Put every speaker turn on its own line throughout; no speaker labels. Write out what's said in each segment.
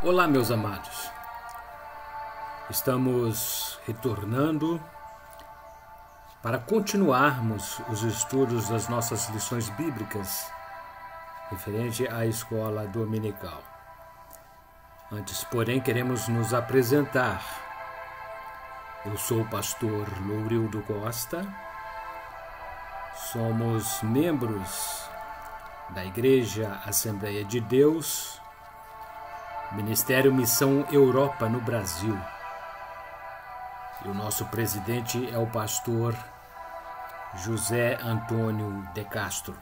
Olá, meus amados. Estamos retornando para continuarmos os estudos das nossas lições bíblicas referente à escola dominical. Antes, porém, queremos nos apresentar. Eu sou o pastor Lourildo Costa. Somos membros da Igreja Assembleia de Deus, Ministério Missão Europa no Brasil. E o nosso presidente é o pastor José Antônio de Castro.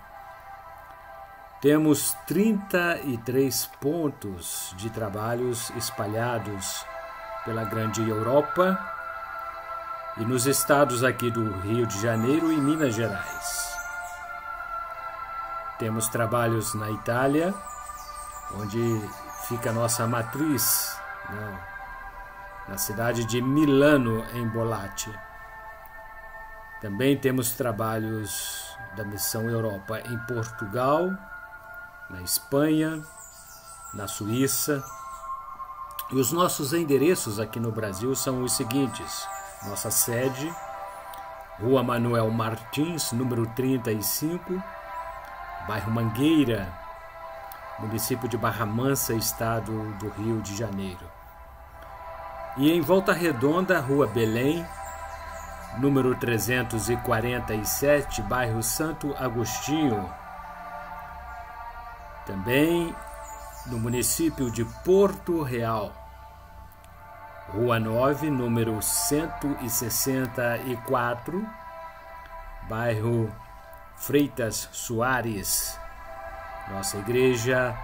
Temos 33 pontos de trabalhos espalhados pela grande Europa e nos estados aqui do Rio de Janeiro e Minas Gerais. Temos trabalhos na Itália, onde fica a nossa matriz, na cidade de Milano, em Bollate. Também temos trabalhos da Missão Europa em Portugal, na Espanha, na Suíça. E os nossos endereços aqui no Brasil são os seguintes. Nossa sede, Rua Manuel Martins, número 35, bairro Mangueira, município de Barra Mansa, estado do Rio de Janeiro. E em Volta Redonda, Rua Belém, número 347, bairro Santo Agostinho. Também no município de Porto Real, Rua 9, número 164, bairro Freitas Soares. Nossa igreja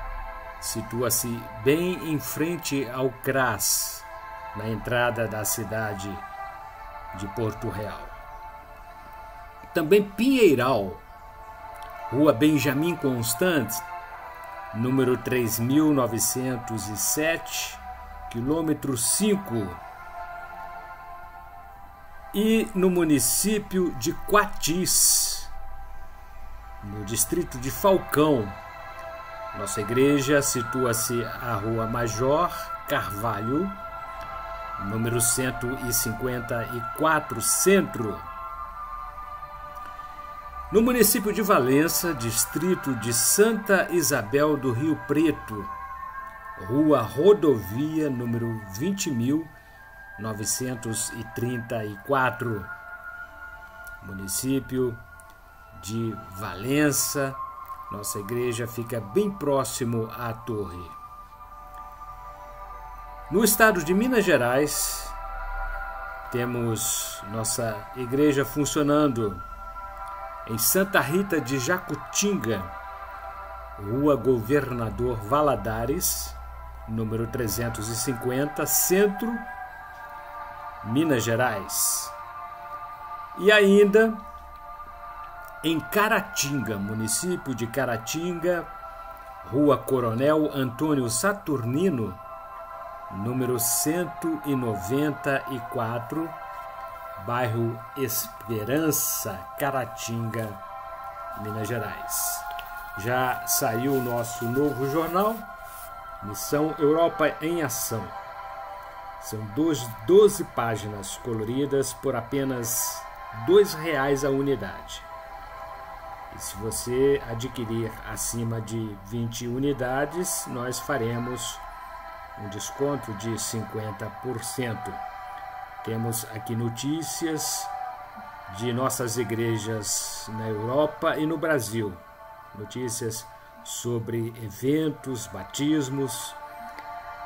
situa-se bem em frente ao CRAS, na entrada da cidade de Porto Real. Também Pinheiral, Rua Benjamin Constant, número 3907, quilômetro 5. E no município de Quatis, no distrito de Falcão. Nossa igreja situa-se à Rua Major Carvalho, número 154, Centro. No município de Valença, distrito de Santa Isabel do Rio Preto, Rua Rodovia, número 20.934, município de Valença. Nossa igreja fica bem próximo à torre. No estado de Minas Gerais, temos nossa igreja funcionando em Santa Rita de Jacutinga, Rua Governador Valadares, número 350, Centro, Minas Gerais. E ainda em Caratinga, município de Caratinga, Rua Coronel Antônio Saturnino, número 194, bairro Esperança, Caratinga, Minas Gerais. Já saiu o nosso novo jornal, Missão Europa em Ação. São 12 páginas coloridas por apenas R$ 2 a unidade. E se você adquirir acima de 20 unidades, nós faremos um desconto de 50%. Temos aqui notícias de nossas igrejas na Europa e no Brasil. Notícias sobre eventos, batismos,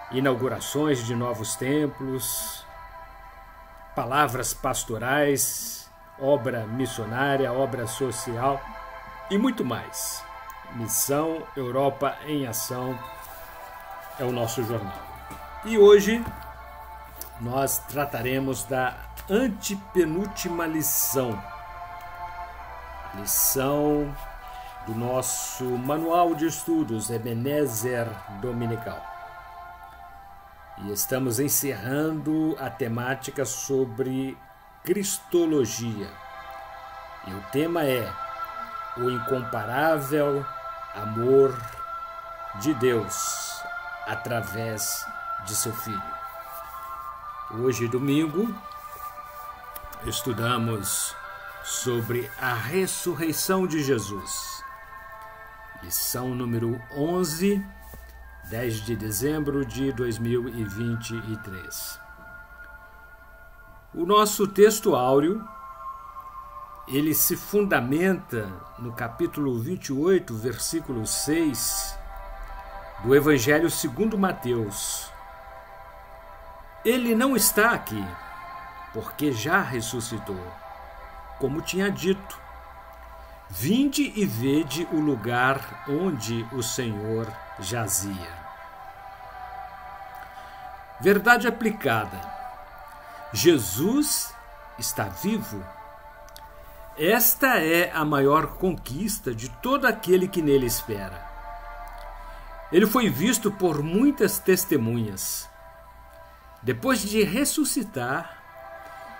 inaugurações de novos templos, palavras pastorais, obra missionária, obra social e muito mais. Missão Europa em Ação é o nosso jornal. E hoje nós trataremos da antepenúltima lição. A lição do nosso manual de estudos Ebenezer Dominical. E estamos encerrando a temática sobre Cristologia. E o tema é o incomparável amor de Deus através de seu Filho. Hoje, domingo, estudamos sobre a ressurreição de Jesus. Lição número 11, 10 de dezembro de 2023. O nosso texto áureo, ele se fundamenta no capítulo 28, versículo 6 do Evangelho segundo Mateus. Ele não está aqui, porque já ressuscitou, como tinha dito. Vinde e vede o lugar onde o Senhor jazia. Verdade aplicada. Jesus está vivo. Esta é a maior conquista de todo aquele que nele espera. Ele foi visto por muitas testemunhas. Depois de ressuscitar,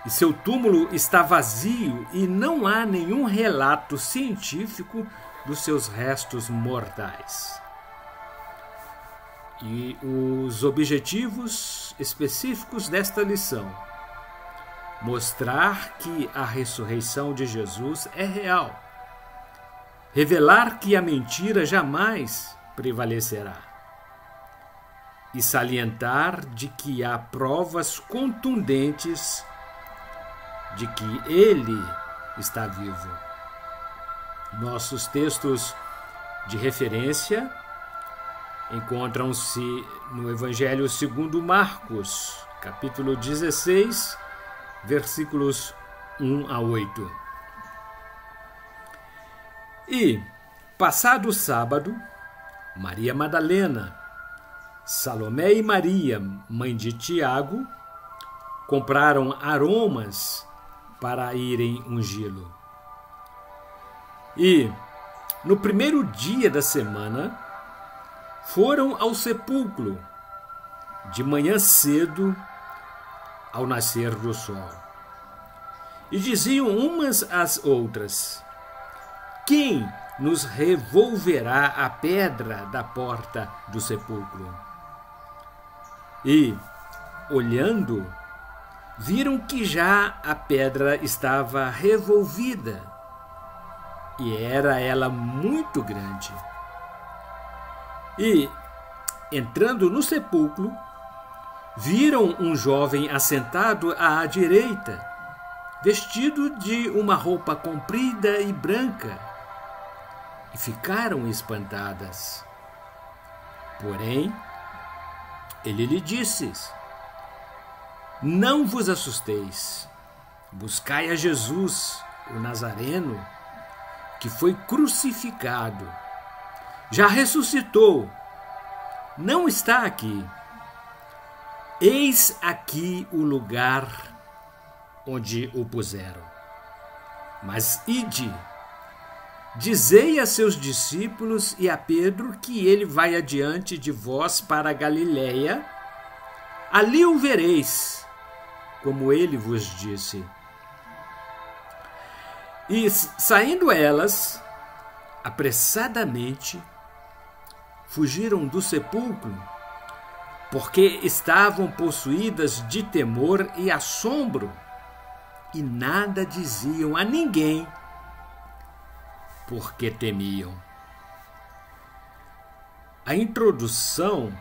e seu túmulo está vazio e não há nenhum relato científico dos seus restos mortais. E os objetivos específicos desta lição: mostrar que a ressurreição de Jesus é real, revelar que a mentira jamais prevalecerá e salientar de que há provas contundentes de que ele está vivo. Nossos textos de referência encontram-se no Evangelho segundo Marcos, capítulo 16, versículos 1 a 8. E, passado o sábado, Maria Madalena, Salomé e Maria, mãe de Tiago, compraram aromas para irem ungí-lo. E, no primeiro dia da semana, foram ao sepulcro, de manhã cedo, ao nascer do sol. E diziam umas às outras: quem nos revolverá a pedra da porta do sepulcro? E, olhando, viram que já a pedra estava revolvida, e era ela muito grande. E, entrando no sepulcro, viram um jovem assentado à direita, vestido de uma roupa comprida e branca, e ficaram espantadas. Porém, ele lhe disse: não vos assusteis, buscai a Jesus, o Nazareno, que foi crucificado. Já ressuscitou, não está aqui. Eis aqui o lugar onde o puseram. Mas ide, dizei a seus discípulos e a Pedro que ele vai adiante de vós para a Galiléia. Ali o vereis, como ele vos disse. E, saindo elas, apressadamente, fugiram do sepulcro, porque estavam possuídas de temor e assombro, e nada diziam a ninguém, porque temiam. A introdução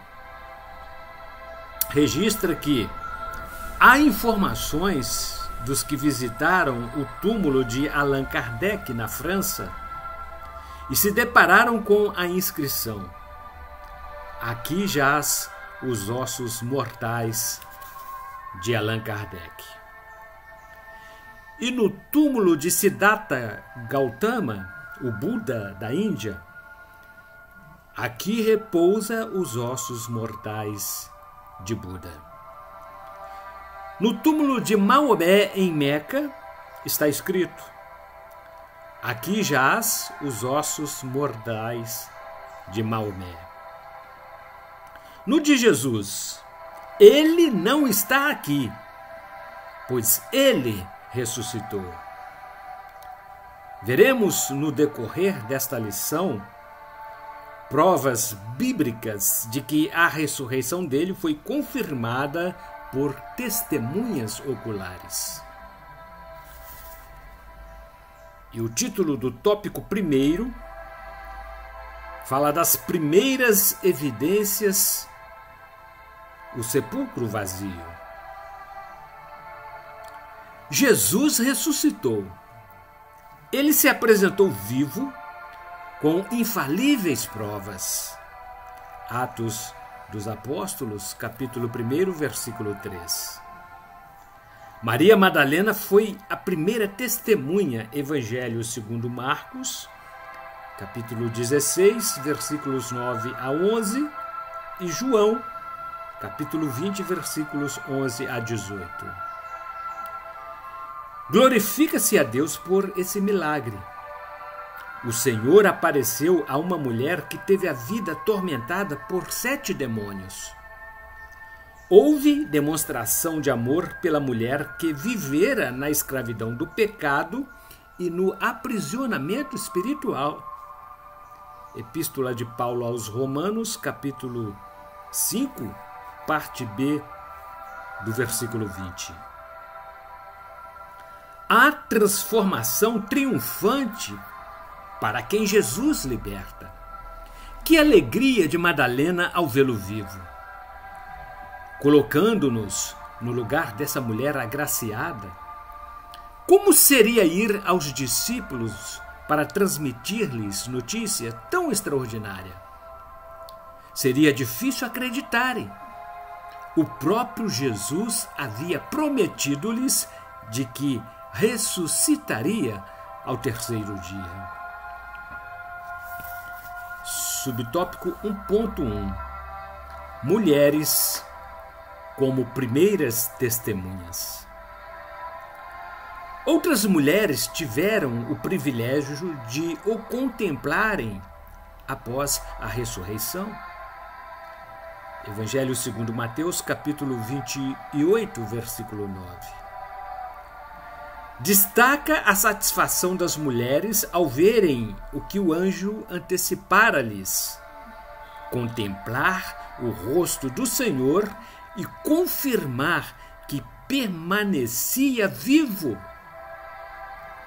registra que há informações dos que visitaram o túmulo de Allan Kardec na França e se depararam com a inscrição: aqui jaz os ossos mortais de Allan Kardec. E no túmulo de Siddhartha Gautama, o Buda da Índia, aqui repousa os ossos mortais de Buda. No túmulo de Maomé, em Meca, está escrito: aqui jaz os ossos mortais de Maomé. No de Jesus, ele não está aqui, pois ele ressuscitou. Veremos no decorrer desta lição provas bíblicas de que a ressurreição dele foi confirmada por testemunhas oculares. E o título do tópico primeiro fala das primeiras evidências, o sepulcro vazio. Jesus ressuscitou. Ele se apresentou vivo com infalíveis provas. Atos dos Apóstolos, capítulo 1, versículo 3. Maria Madalena foi a primeira testemunha, Evangelho segundo Marcos, capítulo 16, versículos 9 a 11, e João, capítulo 20, versículos 11 a 18. Glorifica-se a Deus por esse milagre. O Senhor apareceu a uma mulher que teve a vida atormentada por 7 demônios. Houve demonstração de amor pela mulher que vivera na escravidão do pecado e no aprisionamento espiritual. Epístola de Paulo aos Romanos, capítulo 5, parte B, do versículo 20. A transformação triunfante para quem Jesus liberta. Que alegria de Madalena ao vê-lo vivo, colocando-nos no lugar dessa mulher agraciada. Como seria ir aos discípulos para transmitir-lhes notícia tão extraordinária? Seria difícil acreditarem. O próprio Jesus havia prometido-lhes de que ressuscitaria ao 3º dia. Subtópico 1.1. Mulheres como primeiras testemunhas. Outras mulheres tiveram o privilégio de o contemplarem após a ressurreição. Evangelho segundo Mateus, capítulo 28, versículo 9. Destaca a satisfação das mulheres ao verem o que o anjo antecipara-lhes: contemplar o rosto do Senhor e confirmar que permanecia vivo.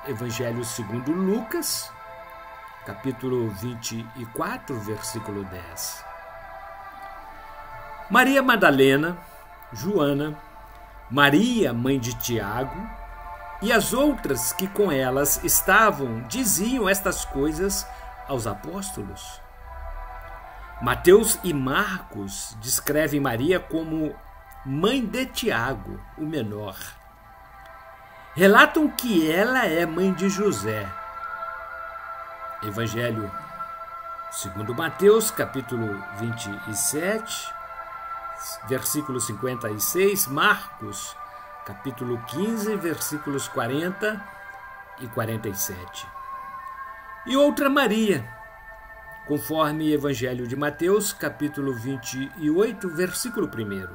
Evangelho segundo Lucas, capítulo 24, versículo 10. Maria Madalena, Joana, Maria, mãe de Tiago, e as outras que com elas estavam diziam estas coisas aos apóstolos. Mateus e Marcos descrevem Maria como mãe de Tiago, o menor. Relatam que ela é mãe de José. Evangelho segundo Mateus, capítulo 27, versículo 56, Marcos, capítulo 15, versículos 40 e 47. E outra Maria, conforme Evangelho de Mateus, capítulo 28, versículo 1.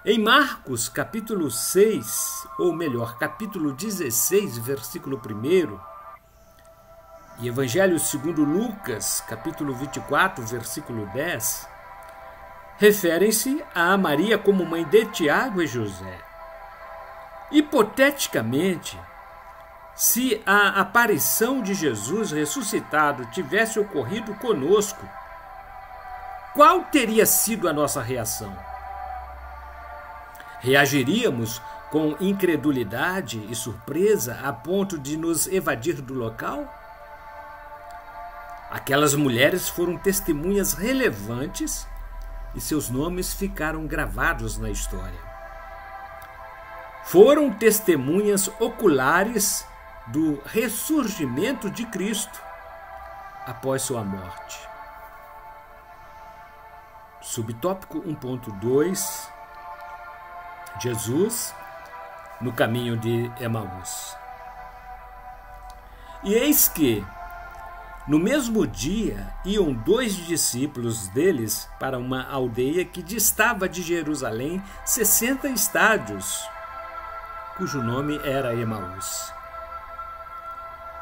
Em Marcos, capítulo 6, ou melhor, capítulo 16, versículo 1, e Evangelho segundo Lucas, capítulo 24, versículo 10, referem-se a Maria como mãe de Tiago e José. Hipoteticamente, se a aparição de Jesus ressuscitado tivesse ocorrido conosco, qual teria sido a nossa reação? Reagiríamos com incredulidade e surpresa a ponto de nos evadir do local? Aquelas mulheres foram testemunhas relevantes e seus nomes ficaram gravados na história. Foram testemunhas oculares do ressurgimento de Cristo após sua morte. Subtópico 1.2. Jesus no caminho de Emaús. E eis que, no mesmo dia, iam 2 discípulos deles para uma aldeia que distava de Jerusalém 60 estádios, cujo nome era Emaús.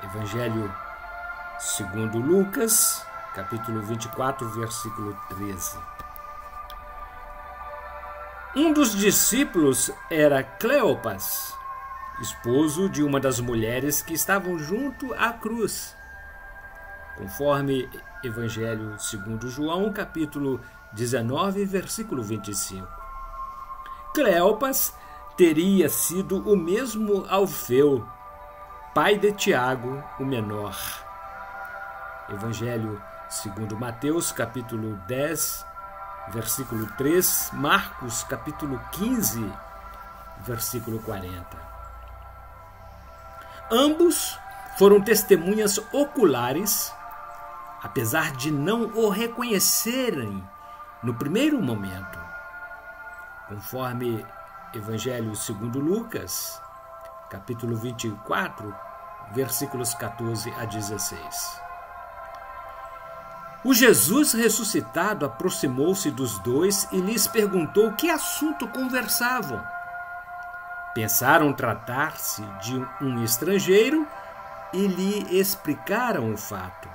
Evangelho segundo Lucas, capítulo 24, versículo 13. Um dos discípulos era Cleopas, esposo de uma das mulheres que estavam junto à cruz, conforme Evangelho segundo João, capítulo 19, versículo 25. Cleopas teria sido o mesmo Alfeu, pai de Tiago, o menor. Evangelho segundo Mateus, capítulo 10, versículo 3, Marcos, capítulo 15, versículo 40. Ambos foram testemunhas oculares, apesar de não o reconhecerem no primeiro momento, conforme Evangelho segundo Lucas, capítulo 24, versículos 14 a 16. O Jesus ressuscitado aproximou-se dos dois e lhes perguntou que assunto conversavam. Pensaram tratar-se de um estrangeiro e lhe explicaram o fato,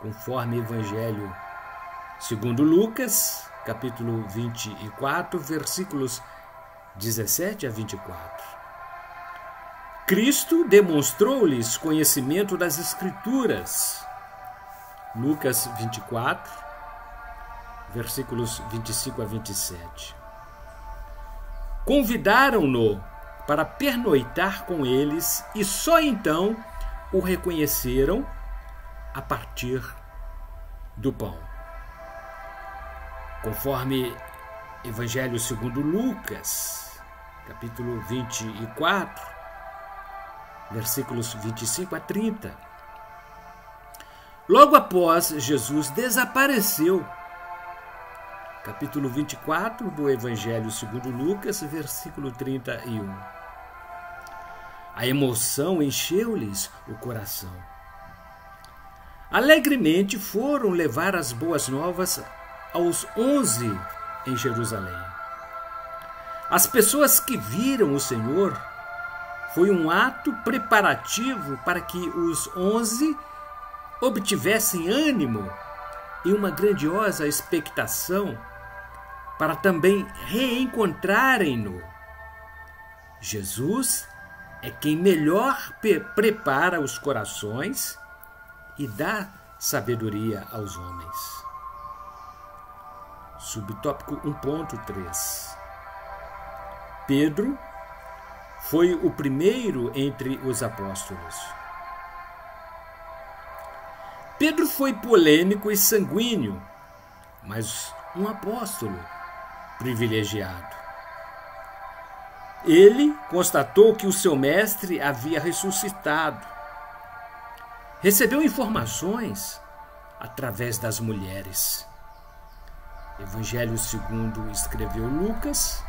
conforme Evangelho segundo Lucas, capítulo 24, versículos 17 a 24. Cristo demonstrou-lhes conhecimento das Escrituras. Lucas 24, versículos 25 a 27. Convidaram-no para pernoitar com eles e só então o reconheceram a partir do pão. Conforme Evangelho segundo Lucas, capítulo 24, versículos 25 a 30. Logo após, Jesus desapareceu. Capítulo 24 do Evangelho segundo Lucas, versículo 31. A emoção encheu-lhes o coração. Alegremente foram levar as boas novas aos 11 em Jerusalém. As pessoas que viram o Senhor foi um ato preparativo para que os 11 obtivessem ânimo e uma grandiosa expectação para também reencontrarem-no. Jesus é quem melhor prepara os corações e dá sabedoria aos homens. Subtópico 1.3. Pedro foi o primeiro entre os apóstolos. Pedro foi polêmico e sanguíneo, mas um apóstolo privilegiado. Ele constatou que o seu mestre havia ressuscitado. Recebeu informações através das mulheres. Evangelho segundo escreveu Lucas,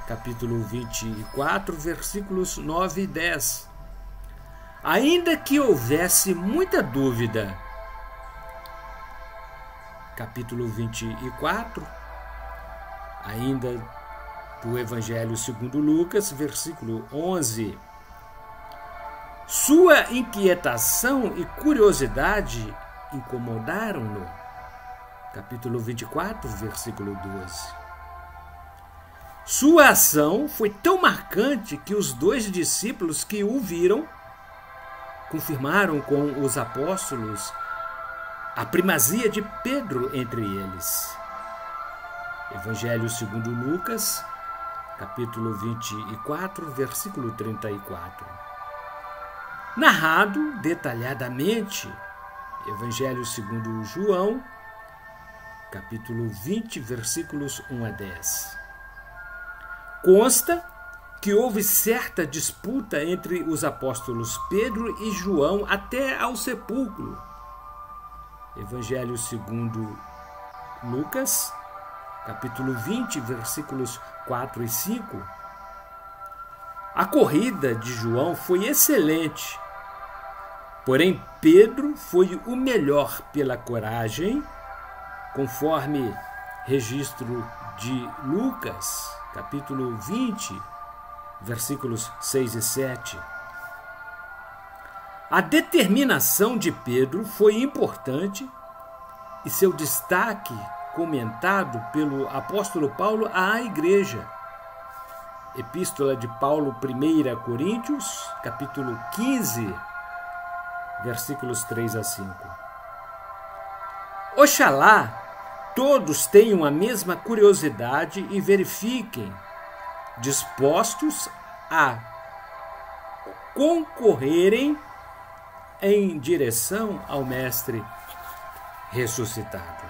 capítulo 24, versículos 9 e 10. Ainda que houvesse muita dúvida, capítulo 24, ainda do Evangelho segundo Lucas, versículo 11. Sua inquietação e curiosidade incomodaram-no, capítulo 24, versículo 12. Sua ação foi tão marcante que os dois discípulos que o viram confirmaram com os apóstolos a primazia de Pedro entre eles. Evangelho segundo Lucas, capítulo 24, versículo 34. Narrado detalhadamente, Evangelho segundo João, capítulo 20, versículos 1 a 10. Consta que houve certa disputa entre os apóstolos Pedro e João até ao sepulcro. Evangelho segundo Lucas, capítulo 20, versículos 4 e 5. A corrida de João foi excelente, porém Pedro foi o melhor pela coragem, conforme registro de Lucas, capítulo 20, versículos 6 e 7. A determinação de Pedro foi importante e seu destaque comentado pelo apóstolo Paulo à igreja. Epístola de Paulo, 1 Coríntios, capítulo 15, versículos 3 a 5. Oxalá todos tenham a mesma curiosidade e verifiquem, dispostos a concorrerem em direção ao Mestre ressuscitado.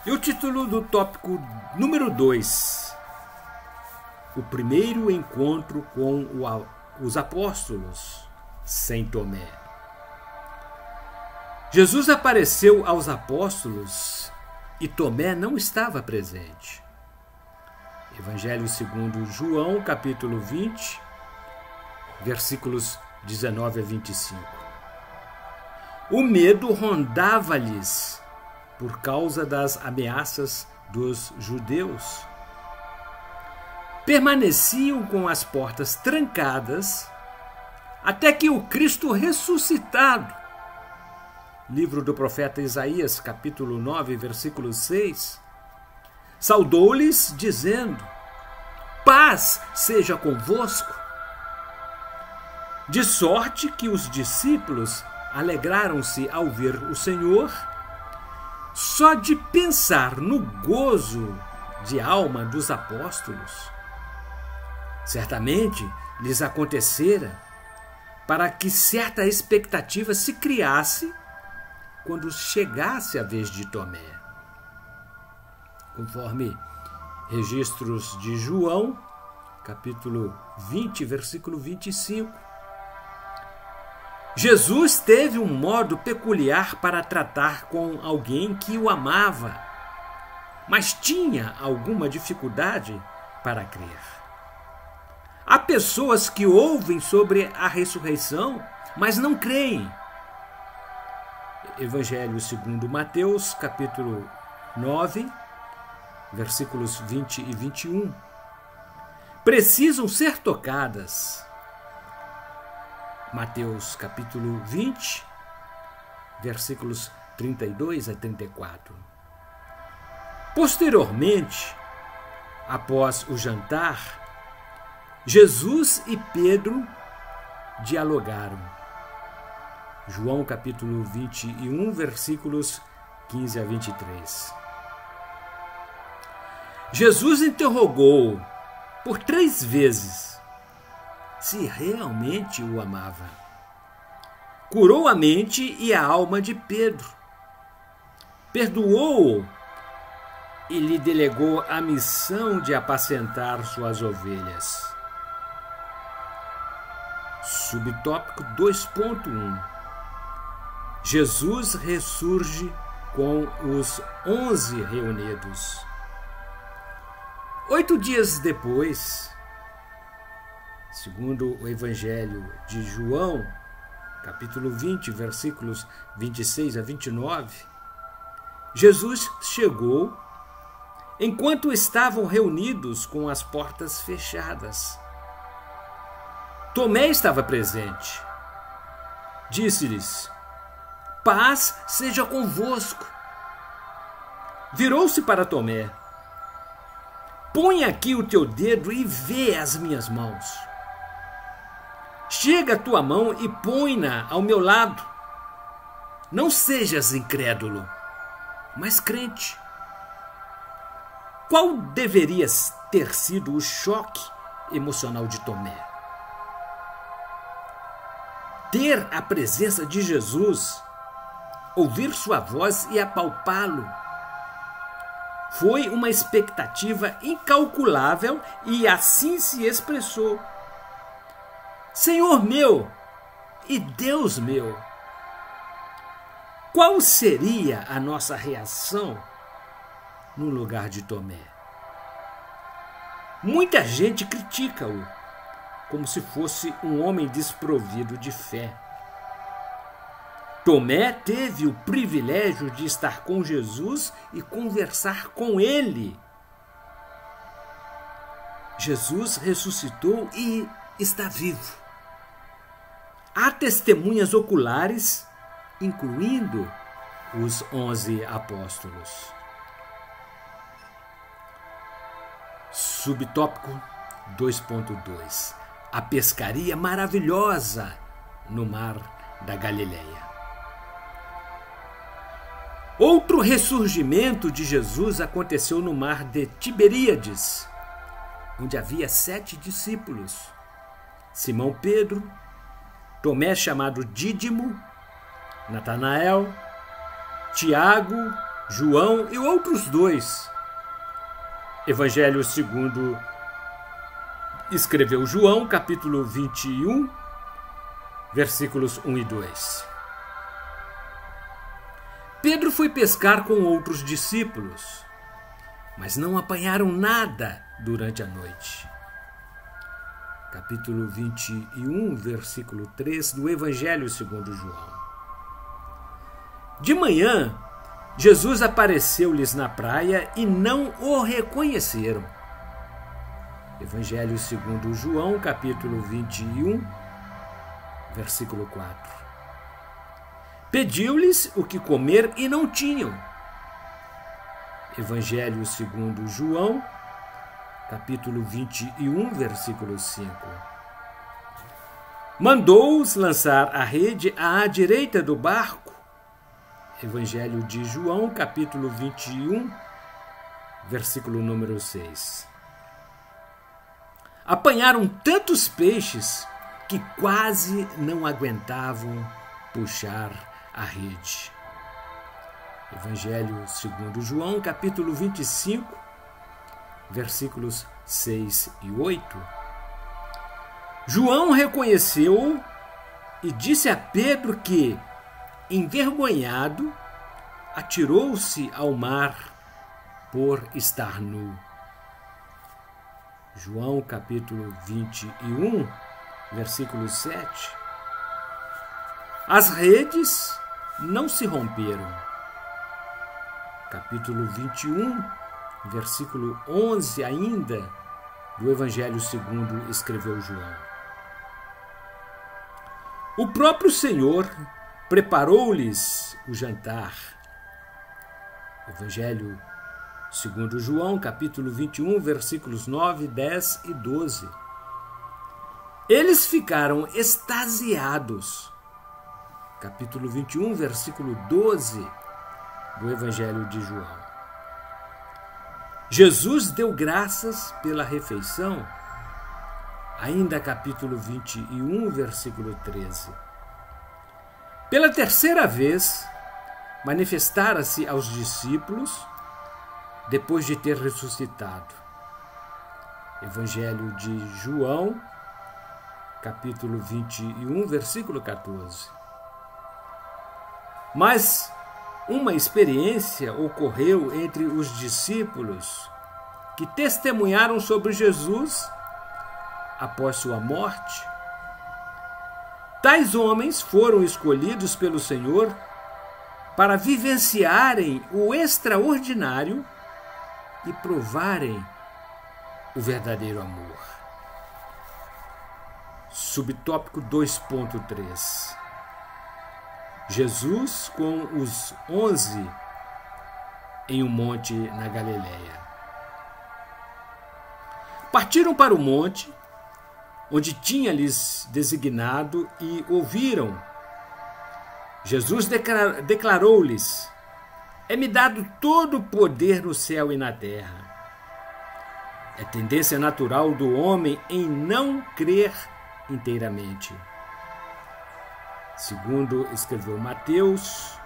E o título do tópico número 2, o primeiro encontro com os apóstolos sem Tomé. Jesus apareceu aos apóstolos e Tomé não estava presente. Evangelho segundo João, capítulo 20, versículos 19 a 25. O medo rondava-lhes por causa das ameaças dos judeus. Permaneciam com as portas trancadas até que o Cristo ressuscitado, livro do profeta Isaías, capítulo 9, versículo 6, saudou-lhes dizendo: paz seja convosco. De sorte que os discípulos alegraram-se ao ver o Senhor. Só de pensar no gozo de alma dos apóstolos, certamente lhes acontecera para que certa expectativa se criasse quando chegasse a vez de Tomé. Conforme registros de João, capítulo 20, versículo 25, Jesus teve um modo peculiar para tratar com alguém que o amava, mas tinha alguma dificuldade para crer. Há pessoas que ouvem sobre a ressurreição, mas não creem. Evangelho segundo Mateus, capítulo 9, versículos 20 e 21. Precisam ser tocadas. Mateus capítulo 20, versículos 32 a 34. Posteriormente, após o jantar, Jesus e Pedro dialogaram. João capítulo 21, versículos 15 a 23. Jesus interrogou por 3 vezes se realmente o amava. Curou a mente e a alma de Pedro. Perdoou-o e lhe delegou a missão de apacentar suas ovelhas. Subtópico 2.1. Jesus ressurge com os 11 reunidos. 8 dias depois, segundo o Evangelho de João, capítulo 20, versículos 26 a 29, Jesus chegou enquanto estavam reunidos com as portas fechadas. Tomé estava presente. Disse-lhes: paz seja convosco. Virou-se para Tomé: põe aqui o teu dedo e vê as minhas mãos. Chega a tua mão e põe-na ao meu lado. Não sejas incrédulo, mas crente. Qual deveria ter sido o choque emocional de Tomé? Ter a presença de Jesus, ouvir sua voz e apalpá-lo. Foi uma expectativa incalculável e assim se expressou: Senhor meu e Deus meu. Qual seria a nossa reação no lugar de Tomé? Muita gente critica-o como se fosse um homem desprovido de fé. Tomé teve o privilégio de estar com Jesus e conversar com ele. Jesus ressuscitou e está vivo. Há testemunhas oculares, incluindo os 11 apóstolos. Subtópico 2.2. A pescaria maravilhosa no mar da Galileia. Outro ressurgimento de Jesus aconteceu no mar de Tiberíades, onde havia 7 discípulos: Simão Pedro, Tomé chamado Dídimo, Natanael, Tiago, João e outros 2. Evangelho segundo escreveu João, capítulo 21, versículos 1 e 2. Pedro foi pescar com outros discípulos, mas não apanharam nada durante a noite. Capítulo 21, versículo 3 do Evangelho segundo João. De manhã, Jesus apareceu-lhes na praia e não o reconheceram. Evangelho segundo João, capítulo 21, versículo 4. Pediu-lhes o que comer e não tinham. Evangelho segundo João, capítulo 21, versículo 5. Mandou-os lançar a rede à direita do barco. Evangelho de João, capítulo 21, versículo número 6. Apanharam tantos peixes que quase não aguentavam puxar a rede. Evangelho segundo João, capítulo 25, versículos 6 e 8. João reconheceu e disse a Pedro que, envergonhado, atirou-se ao mar por estar nu. João capítulo 21, versículo 7. As redes não se romperam. Capítulo 21, versículo 11 ainda, do Evangelho segundo escreveu João. O próprio Senhor preparou-lhes o jantar. Evangelho segundo João, capítulo 21, versículos 9, 10 e 12. Eles ficaram extasiados. Capítulo 21, versículo 12 do Evangelho de João. Jesus deu graças pela refeição. Ainda capítulo 21, versículo 13. Pela terceira vez, manifestara-se aos discípulos depois de ter ressuscitado. Evangelho de João, capítulo 21, versículo 14. Mas uma experiência ocorreu entre os discípulos que testemunharam sobre Jesus após sua morte. Tais homens foram escolhidos pelo Senhor para vivenciarem o extraordinário e provarem o verdadeiro amor. Subtópico 2.3. Jesus com os 11 em um monte na Galileia. Partiram para o monte, onde tinha-lhes designado, e ouviram. Jesus declarou-lhes: é-me dado todo o poder no céu e na terra. É tendência natural do homem em não crer inteiramente. Segundo escreveu Mateus,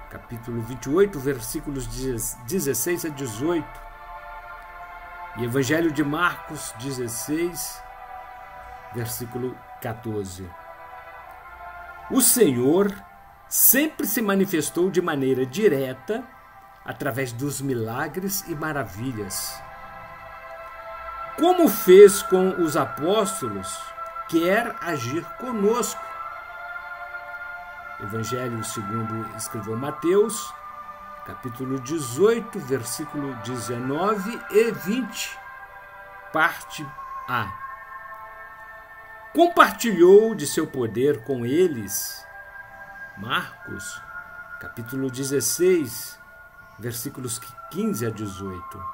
capítulo 28, versículos 16 a 18. E Evangelho de Marcos 16, versículo 14. O Senhor sempre se manifestou de maneira direta através dos milagres e maravilhas. Como fez com os apóstolos, quer agir conosco. Evangelho segundo escreveu Mateus, capítulo 18, versículo 19 e 20, parte A. compartilhou de seu poder com eles. Marcos, capítulo 16, versículos 15 a 18.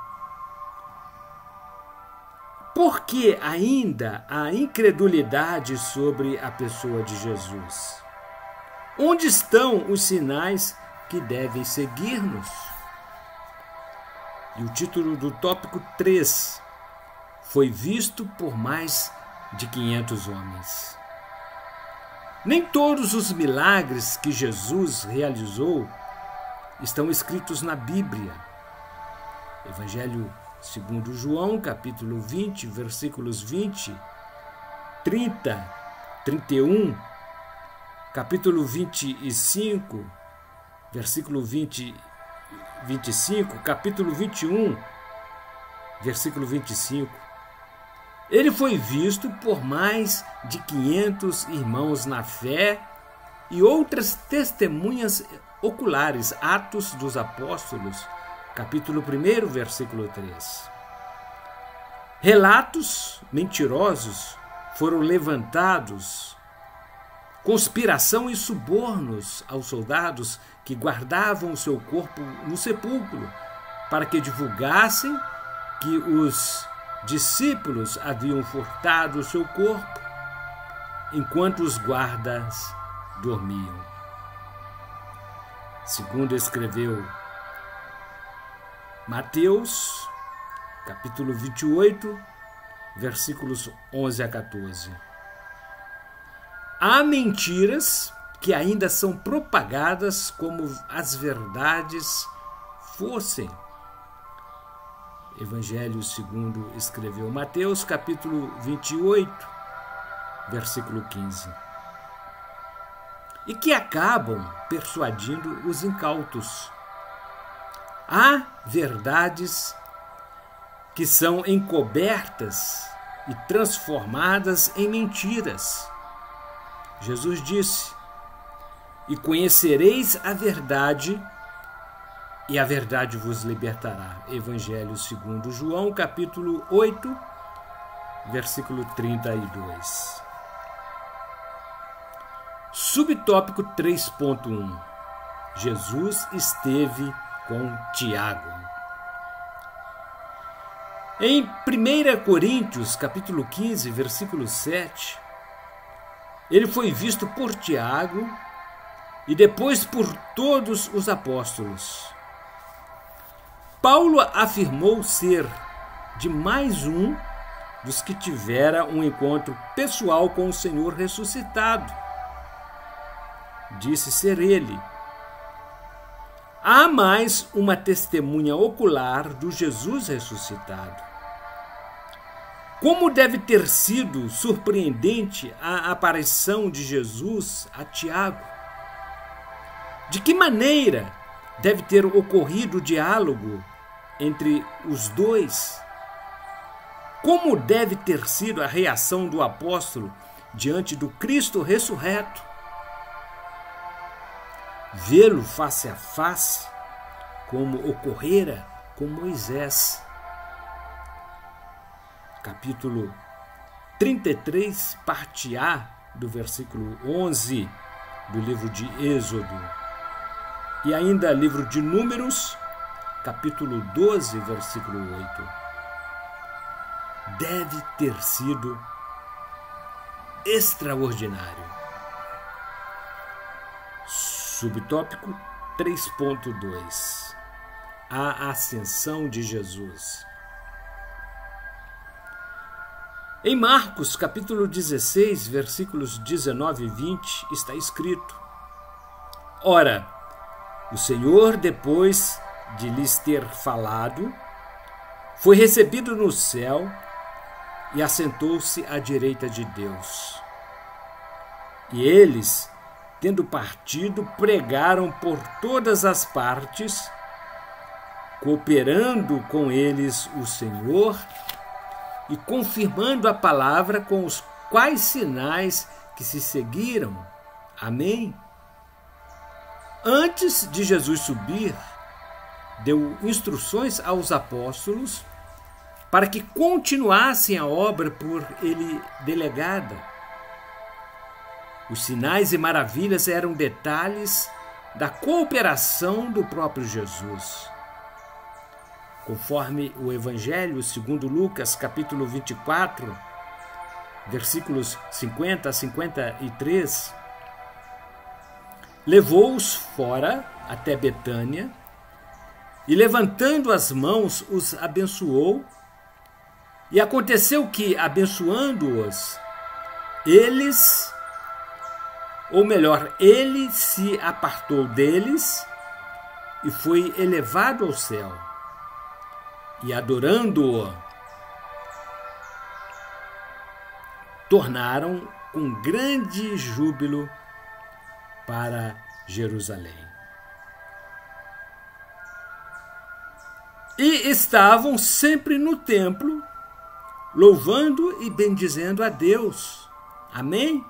Por que ainda há incredulidade sobre a pessoa de Jesus? Onde estão os sinais que devem seguir-nos? E o título do tópico 3 foi visto por mais de 500 homens. Nem todos os milagres que Jesus realizou estão escritos na Bíblia. Evangelho segundo João, capítulo 20, versículos 20, 30, 31, capítulo 25, versículo 20, 25, capítulo 21, versículo 25. Ele foi visto por mais de 500 irmãos na fé e outras testemunhas oculares. Atos dos Apóstolos, capítulo 1, versículo 3. Relatos mentirosos foram levantados, conspiração e subornos aos soldados que guardavam o seu corpo no sepulcro, para que divulgassem que os discípulos haviam furtado o seu corpo, enquanto os guardas dormiam. Segundo escreveu Mateus, capítulo 28, versículos 11 a 14. Há mentiras que ainda são propagadas como as verdades fossem. Evangelho segundo escreveu Mateus, capítulo 28, versículo 15. E que acabam persuadindo os incautos. Há verdades que são encobertas e transformadas em mentiras. Jesus disse: e conhecereis a verdade, e a verdade vos libertará. Evangelho segundo João, capítulo 8, versículo 32. Subtópico 3.1. Jesus esteve com Tiago. Em 1 Coríntios, capítulo 15, versículo 7, ele foi visto por Tiago e depois por todos os apóstolos. Paulo afirmou ser de mais um dos que tivera um encontro pessoal com o Senhor ressuscitado. Disse ser ele. Há mais uma testemunha ocular do Jesus ressuscitado. Como deve ter sido surpreendente a aparição de Jesus a Tiago? De que maneira deve ter ocorrido o diálogo entre os dois? Como deve ter sido a reação do apóstolo diante do Cristo ressurreto? Vê-lo face a face, como ocorrera com Moisés. Capítulo 33, parte A, do versículo 11 do livro de Êxodo. E ainda livro de Números, capítulo 12, versículo 8. Deve ter sido extraordinário. Subtópico 3.2. A ascensão de Jesus. Em Marcos, capítulo 16, versículos 19 e 20, está escrito: ora, o Senhor, depois de lhes ter falado, foi recebido no céu e assentou-se à direita de Deus. E eles, tendo partido, pregaram por todas as partes, cooperando com eles o Senhor e confirmando a palavra com os quais sinais que se seguiram. Amém? Antes de Jesus subir, deu instruções aos apóstolos para que continuassem a obra por ele delegada. Os sinais e maravilhas eram detalhes da cooperação do próprio Jesus. Conforme o Evangelho segundo Lucas, capítulo 24, versículos 50 a 53, levou-os fora até Betânia e, levantando as mãos, os abençoou. E aconteceu que, abençoando-os, ele se apartou deles e foi elevado ao céu. E, adorando-o, tornaram com grande júbilo para Jerusalém. E estavam sempre no templo, louvando e bendizendo a Deus. Amém?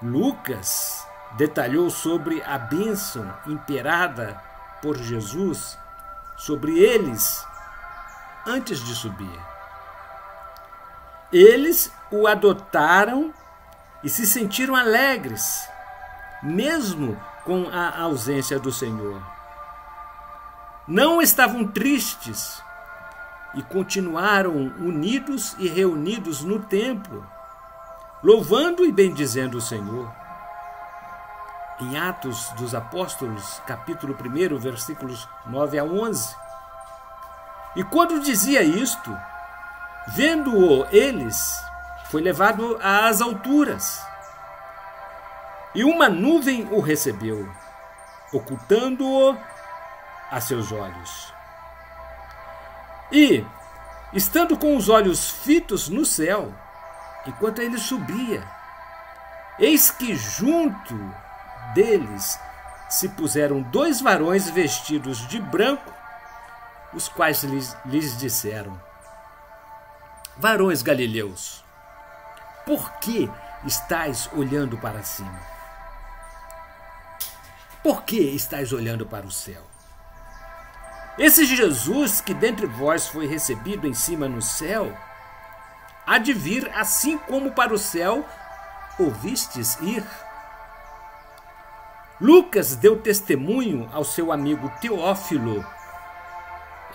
Lucas detalhou sobre a bênção imperada por Jesus sobre eles antes de subir. Eles o adotaram e se sentiram alegres, mesmo com a ausência do Senhor. Não estavam tristes e continuaram unidos e reunidos no templo, louvando e bendizendo o Senhor. Em Atos dos Apóstolos, capítulo 1, versículos 9 a 11. E quando dizia isto, vendo-o eles, foi levado às alturas, e uma nuvem o recebeu, ocultando-o a seus olhos. E, estando com os olhos fitos no céu, enquanto ele subia, eis que junto deles se puseram 2 varões vestidos de branco, os quais lhes disseram: varões galileus, por que estáis olhando para cima? Por que estáis olhando para o céu? Esse Jesus que dentre vós foi recebido em cima no céu, há de vir assim como para o céu o vistes ir. Lucas deu testemunho ao seu amigo Teófilo.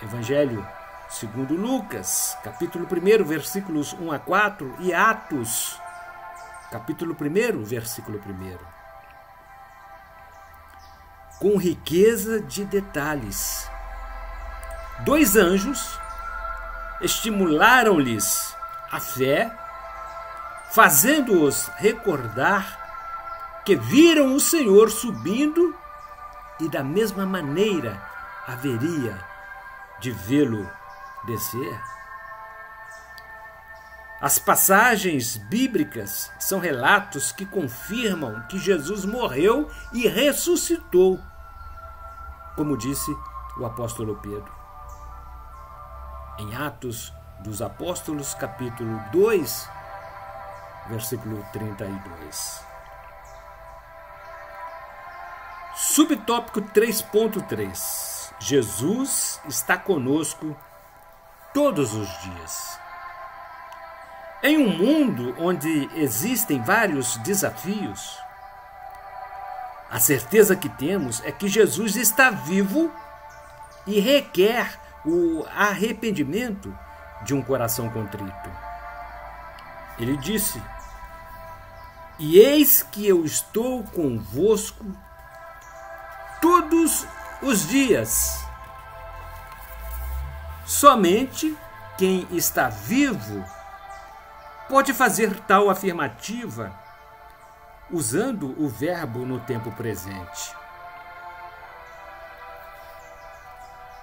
Evangelho segundo Lucas, capítulo 1, versículos 1 a 4, e Atos, capítulo 1, versículo 1. Com riqueza de detalhes, 2 anjos estimularam-lhes a fé, fazendo-os recordar que viram o Senhor subindo e da mesma maneira haveria de vê-lo descer. As passagens bíblicas são relatos que confirmam que Jesus morreu e ressuscitou, como disse o apóstolo Pedro. Em Atos dos Apóstolos, capítulo 2, versículo 32. Subtópico 3.3. Jesus está conosco todos os dias. Em um mundo onde existem vários desafios, a certeza que temos é que Jesus está vivo e requer o arrependimento de um coração contrito. Ele disse: e eis que eu estou convosco todos os dias. Somente quem está vivo pode fazer tal afirmativa usando o verbo no tempo presente.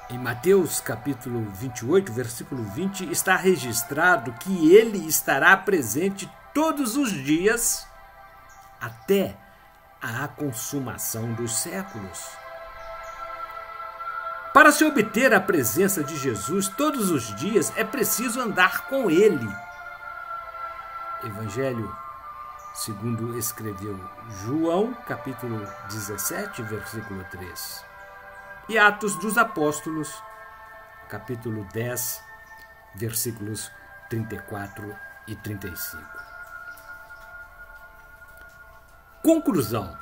Em Mateus capítulo 28, versículo 20, está registrado que ele estará presente todos os dias até a consumação dos séculos. Para se obter a presença de Jesus todos os dias, é preciso andar com ele. Evangelho segundo escreveu João, capítulo 17, versículo 3. E Atos dos Apóstolos, capítulo 10, versículos 34 e 35. Conclusão.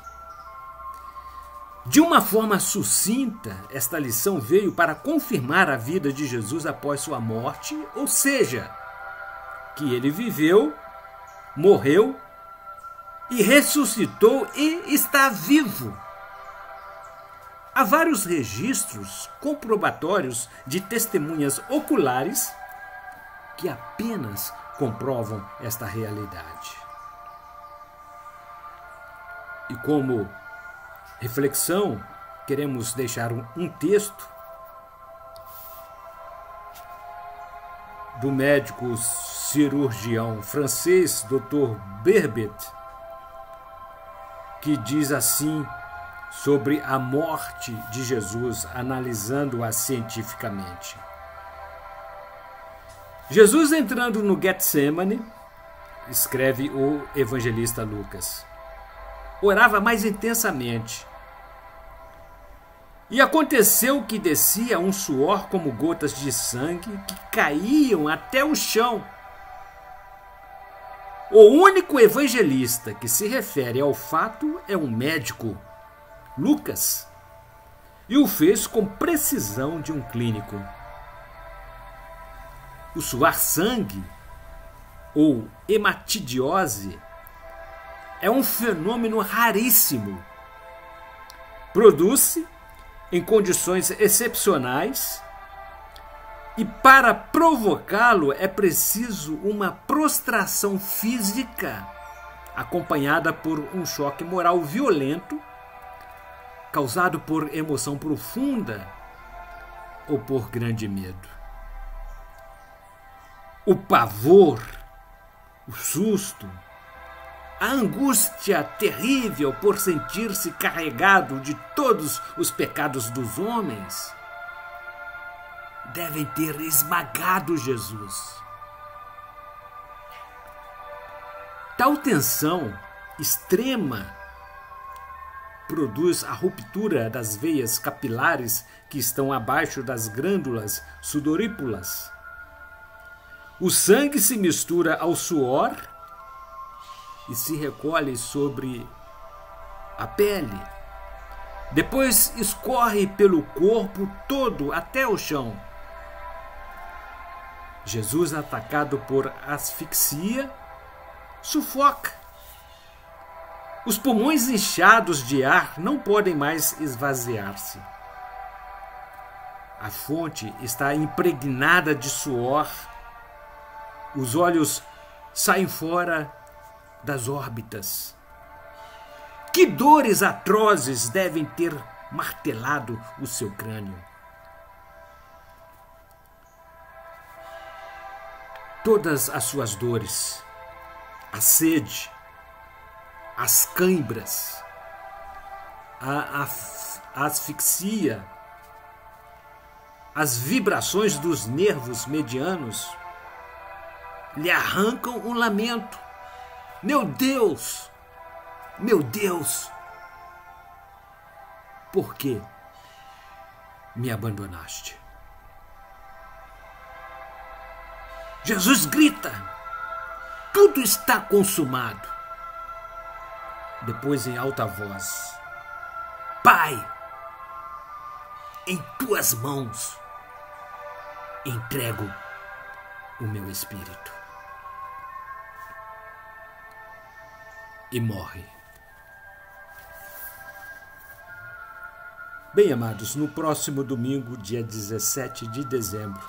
De uma forma sucinta, esta lição veio para confirmar a vida de Jesus após sua morte, ou seja, que ele viveu, morreu e ressuscitou e está vivo. Há vários registros comprobatórios de testemunhas oculares que apenas comprovam esta realidade. E como reflexão, queremos deixar um texto do médico cirurgião francês Dr. Berbet, que diz assim sobre a morte de Jesus, analisando-a cientificamente. Jesus entrando no Getsemane, escreve o evangelista Lucas, orava mais intensamente. E aconteceu que descia um suor como gotas de sangue que caíam até o chão. O único evangelista que se refere ao fato é um médico, Lucas, e o fez com precisão de um clínico. O suar sangue, ou hematidiose, é um fenômeno raríssimo. Produz-se em condições excepcionais e para provocá-lo é preciso uma prostração física acompanhada por um choque moral violento causado por emoção profunda ou por grande medo. O pavor, o susto, a angústia terrível por sentir-se carregado de todos os pecados dos homens devem ter esmagado Jesus. Tal tensão extrema produz a ruptura das veias capilares que estão abaixo das glândulas sudoríparas. O sangue se mistura ao suor e se recolhe sobre a pele. Depois escorre pelo corpo todo até o chão. Jesus, atacado por asfixia, sufoca. Os pulmões inchados de ar não podem mais esvaziar-se. A fonte está impregnada de suor. Os olhos saem fora das órbitas. Que dores atrozes devem ter martelado o seu crânio. Todas as suas dores, a sede, as cãibras, a asfixia, as vibrações dos nervos medianos lhe arrancam um lamento. Meu Deus! Meu Deus! Por que me abandonaste? Jesus grita: tudo está consumado. Depois, em alta voz: Pai, em tuas mãos entrego o meu espírito. E morre. Bem, amados, no próximo domingo, dia 17 de dezembro,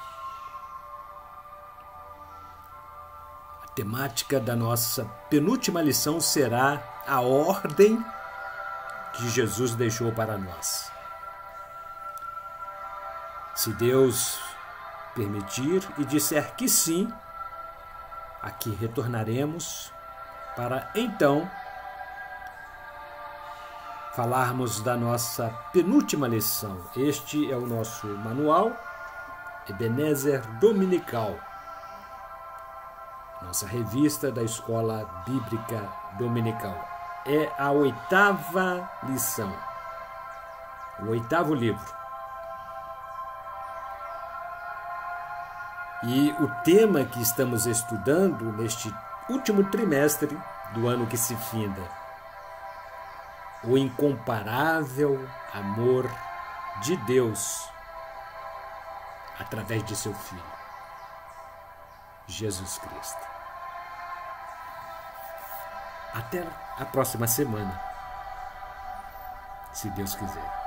a temática da nossa penúltima lição será a ordem que Jesus deixou para nós. Se Deus permitir e disser que sim, aqui retornaremos para então falarmos da nossa penúltima lição. Este é o nosso manual Ebenezer Dominical, nossa revista da Escola Bíblica Dominical. É a 8ª lição, o 8º livro. E o tema que estamos estudando neste último trimestre do ano que se finda o incomparável amor de Deus através de seu Filho, Jesus Cristo. Até a próxima semana, se Deus quiser.